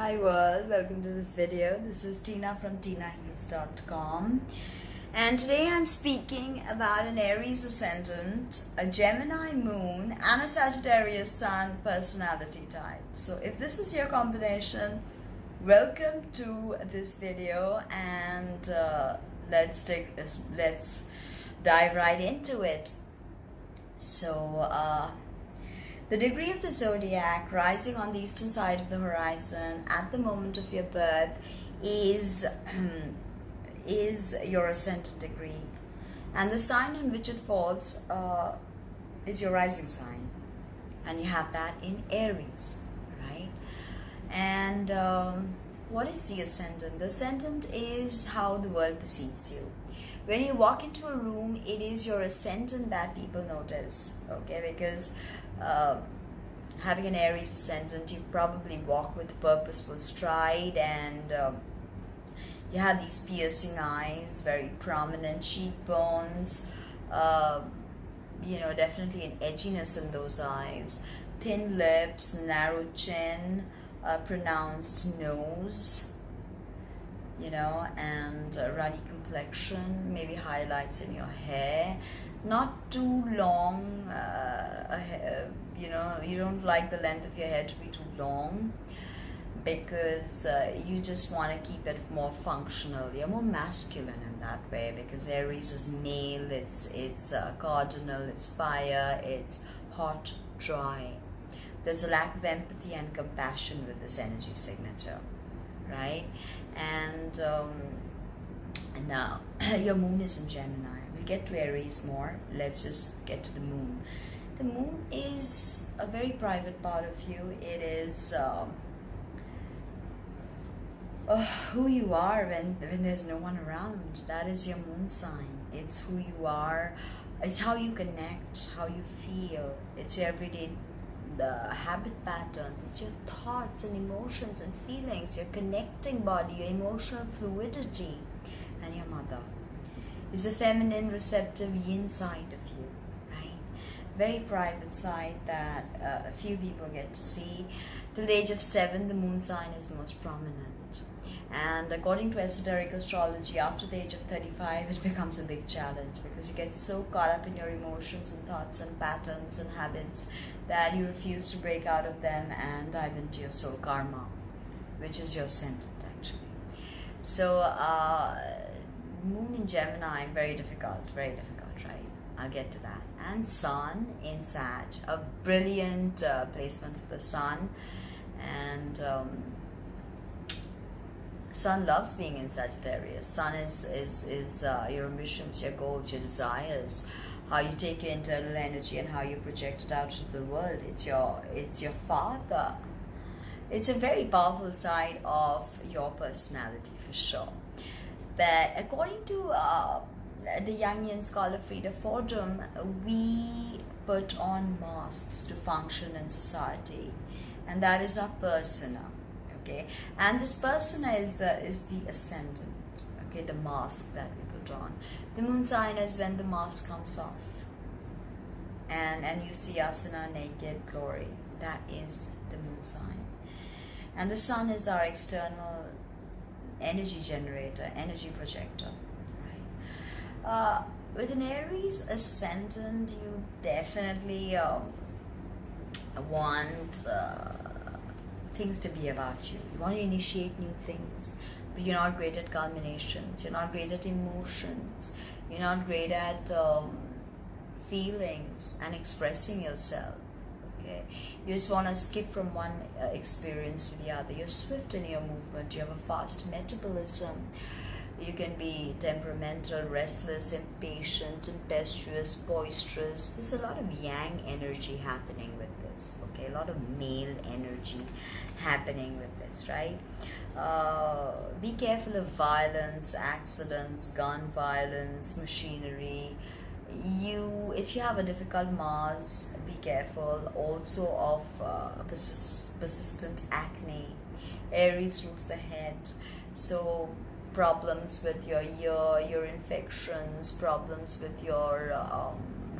Hi world, welcome to this video. This is Tina from tinaheals.com, and today I'm speaking about an Aries ascendant, a Gemini moon, and a Sagittarius sun personality type. So if this is your combination, welcome to this video, and let's dive right into it. So the degree of the zodiac rising on the eastern side of the horizon at the moment of your birth is your ascendant degree, and the sign in which it falls is your rising sign, and you have that in Aries, right? And what is the ascendant? The ascendant is how the world perceives you. When you walk into a room, it is your ascendant that people notice, okay? Because having an Aries ascendant, you probably walk with purposeful stride, and you have these piercing eyes, very prominent cheekbones, definitely an edginess in those eyes, thin lips, narrow chin, pronounced nose, and ruddy complexion, maybe highlights in your hair, not too long, you don't like the length of your hair to be too long, because you just want to keep it more functional. You're more masculine in that way, because Aries is male, it's cardinal, it's fire, it's hot, dry. There's a lack of empathy and compassion with this energy signature, right? And now your moon is in Gemini. We'll get to Aries more. Let's just get to the moon. The moon is a very private part of you. It is who you are when there's no one around. That is your moon sign. It's who you are. It's how you connect, how you feel. It's your everyday habit patterns. It's your thoughts and emotions and feelings, your connecting body, your emotional fluidity. And your mother is a feminine, receptive yin side of you, right? Very private side that a few people get to see. Till the age of 7, the moon sign is most prominent. And according to esoteric astrology, after the age of 35, it becomes a big challenge, because you get so caught up in your emotions and thoughts and patterns and habits that you refuse to break out of them and dive into your soul karma, which is your ascendant actually. So moon in Gemini, very difficult, right? I'll get to that. And sun in Sag, a brilliant placement for the sun. And sun loves being in Sagittarius. Sun is your ambitions, your goals, your desires, how you take your internal energy and how you project it out into the world. It's your father. It's a very powerful side of your personality for sure. But according to the Jungian scholar Frida Fordham, we put on masks to function in society, and that is our persona. Okay, and this persona is the ascendant. Okay, the mask that we put on. The moon sign is when the mask comes off, and you see us in our naked glory. That is the moon sign. And the sun is our external energy generator, energy projector, right? With an Aries ascendant, you definitely want things to be about you. You want to initiate new things, but you're not great at culminations. You're not great at emotions. You're not great at feelings and expressing yourself. Okay, you just want to skip from one experience to the other. You're swift in your movement. You have a fast metabolism. You can be temperamental, restless, impatient, tempestuous, boisterous. There's a lot of yang energy happening with this. Okay, a lot of male energy happening with this, right? Be careful of violence, accidents, gun violence, machinery. If you have a difficult Mars, be careful also of persistent acne. Aries rules the head, so problems with your ear infections, problems with your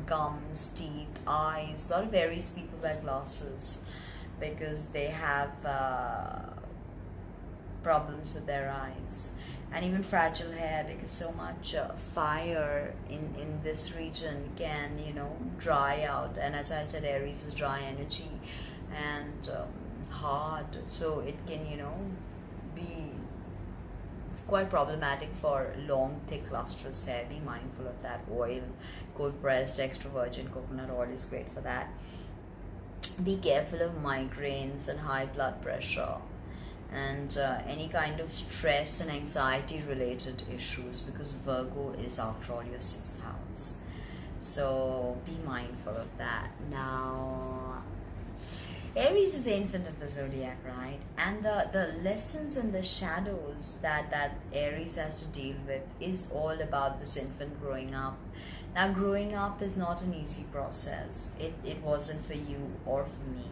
gums, teeth, eyes. A lot of Aries people wear glasses because they have problems with their eyes, and even fragile hair, because so much fire in this region can, dry out. And as I said, Aries is dry energy and hard, so it can, be quite problematic for long, thick, lustrous hair. Be mindful of that. Oil, cold pressed extra virgin coconut oil is great for that. Be careful of migraines and high blood pressure and any kind of stress and anxiety related issues, because Virgo is, after all, your sixth house. So be mindful of that. Now, Aries is the infant of the zodiac, right? And the lessons and the shadows that Aries has to deal with is all about this infant growing up. Now, growing up is not an easy process. It wasn't for you or for me.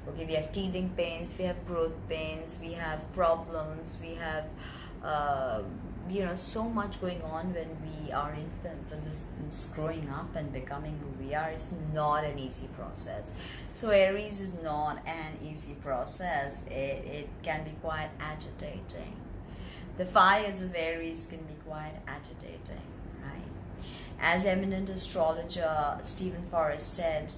Okay, we have teething pains, we have growth pains, we have problems, we have so much going on when we are infants, and this growing up and becoming who we are is not an easy process. So Aries is not an easy process. It can be quite agitating. The fires of Aries can be quite agitating, right? As eminent astrologer Stephen Forrest said,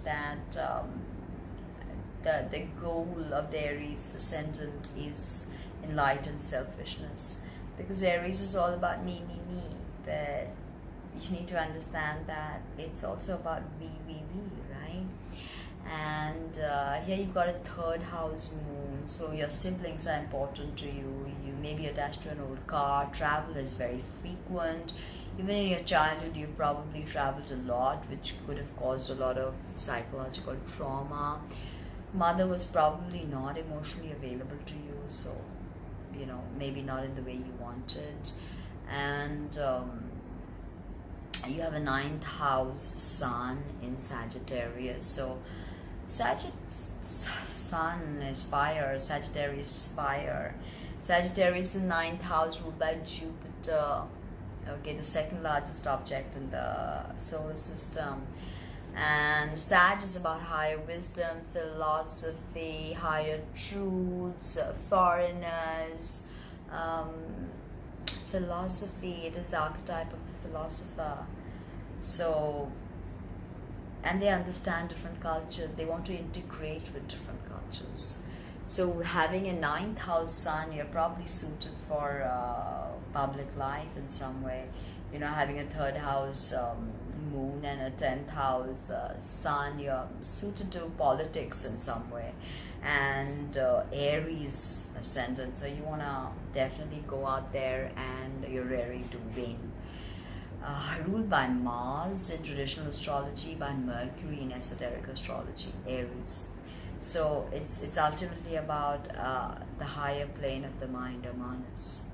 that the goal of the Aries ascendant is enlightened selfishness, because Aries is all about me, but you need to understand that it's also about we, right? And here you've got a third house moon, so your siblings are important to you. You may be attached to an old car. Travel is very frequent. Even in your childhood, you probably traveled a lot, which could have caused a lot of psychological trauma. Mother was probably not emotionally available to you, so maybe not in the way you wanted. And you have a ninth house sun in Sagittarius. So sun is fire, Sagittarius is fire. Sagittarius is the ninth house, ruled by Jupiter, okay, the second largest object in the solar system. And Sag is about higher wisdom, philosophy, higher truths, foreigners, philosophy. It is the archetype of the philosopher. So, and they understand different cultures. They want to integrate with different cultures. So having a ninth house sun, you're probably suited for public life in some way. Having a third house moon and a 10th house sun, you're suited to politics in some way. And Aries ascendant, so you want to definitely go out there and you're ready to win. Ruled by Mars in traditional astrology, by Mercury in esoteric astrology, Aries. So it's ultimately about the higher plane of the mind, or Manas.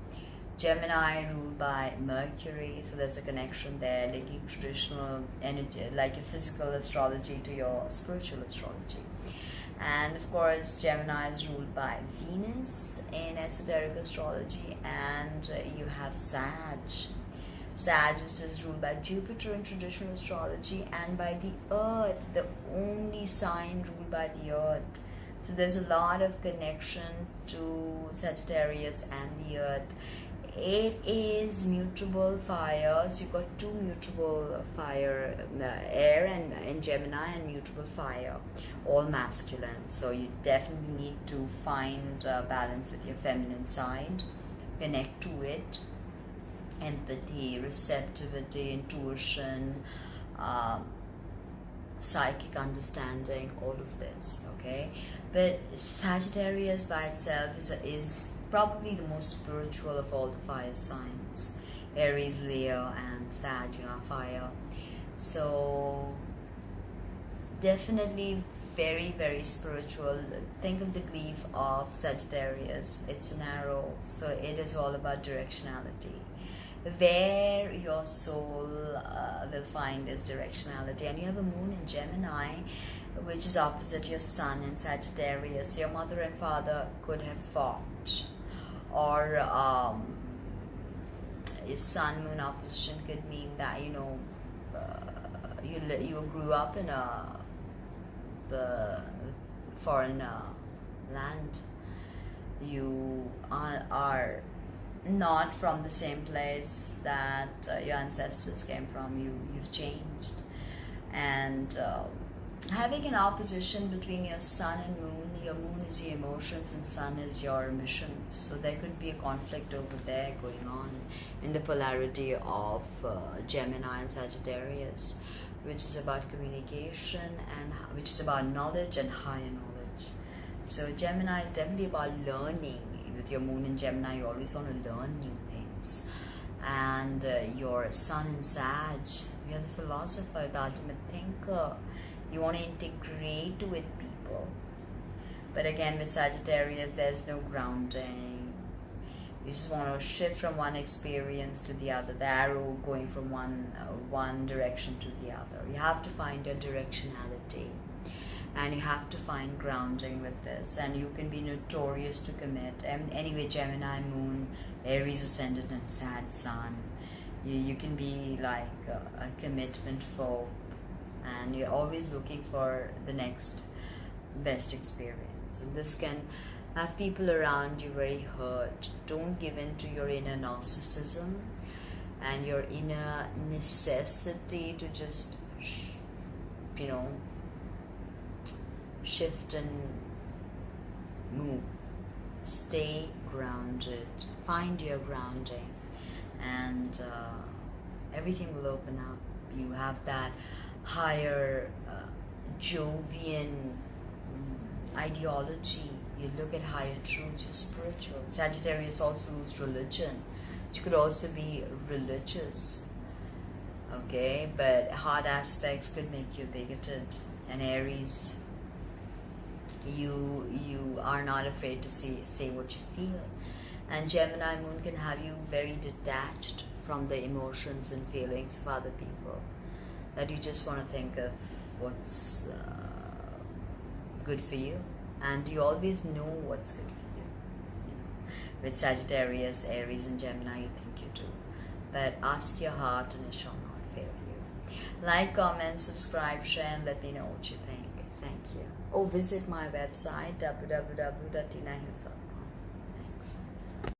Gemini ruled by Mercury, so there's a connection there, linking traditional energy, like your physical astrology, to your spiritual astrology. And of course, Gemini is ruled by Venus in esoteric astrology, and you have Sag. Sag, which is ruled by Jupiter in traditional astrology, and by the Earth, the only sign ruled by the Earth. So there's a lot of connection to Sagittarius and the Earth. It is mutable fire, so you've got two mutable fire, air and Gemini, and mutable fire, all masculine. So you definitely need to find balance with your feminine side, connect to it, empathy, receptivity, intuition, psychic understanding, all of this, okay? But Sagittarius by itself is probably the most spiritual of all the fire signs. Aries, Leo, and Sag, fire. So definitely very, very spiritual. Think of the glyph of Sagittarius. It's an arrow, so it is all about directionality. Where your soul will find its directionality. And you have a moon in Gemini, which is opposite your sun in Sagittarius. Your mother and father could have fought, or your sun moon opposition could mean that you grew up in a foreign land. you are not from the same place that your ancestors came from. You've changed. And having an opposition between your sun and moon, your moon is your emotions and sun is your missions. So there could be a conflict over there going on in the polarity of Gemini and Sagittarius, which is about communication and which is about knowledge and higher knowledge. So Gemini is definitely about learning. With your moon in Gemini, you always want to learn new things. And your sun in Sag, you're the philosopher, the ultimate thinker. You want to integrate with people. But again, with Sagittarius, there's no grounding. You just want to shift from one experience to the other, the arrow going from one direction to the other. You have to find your directionality. And you have to find grounding with this. And you can be notorious to commit. Anyway, Gemini moon, Aries ascendant, and Sag sun. You can be like a commitment phobe. And you're always looking for the next best experience. And this can have people around you very hurt. Don't give in to your inner narcissism and your inner necessity to just, shift and move. Stay grounded. Find your grounding, and everything will open up. You have that higher Jovian ideology. You look at higher truths. You're spiritual. Sagittarius also rules religion. You could also be religious. Okay, but hard aspects could make you bigoted. And Aries, you are not afraid to say what you feel. And Gemini moon can have you very detached from the emotions and feelings of other people, that you just want to think of what's good for you, and you always know what's good for you. With Sagittarius, Aries and Gemini, you think you do, but ask your heart and it shall not fail you. Like, comment, subscribe, share, and let me know what you think. Thank you. Oh, visit my website www.tinahills.com.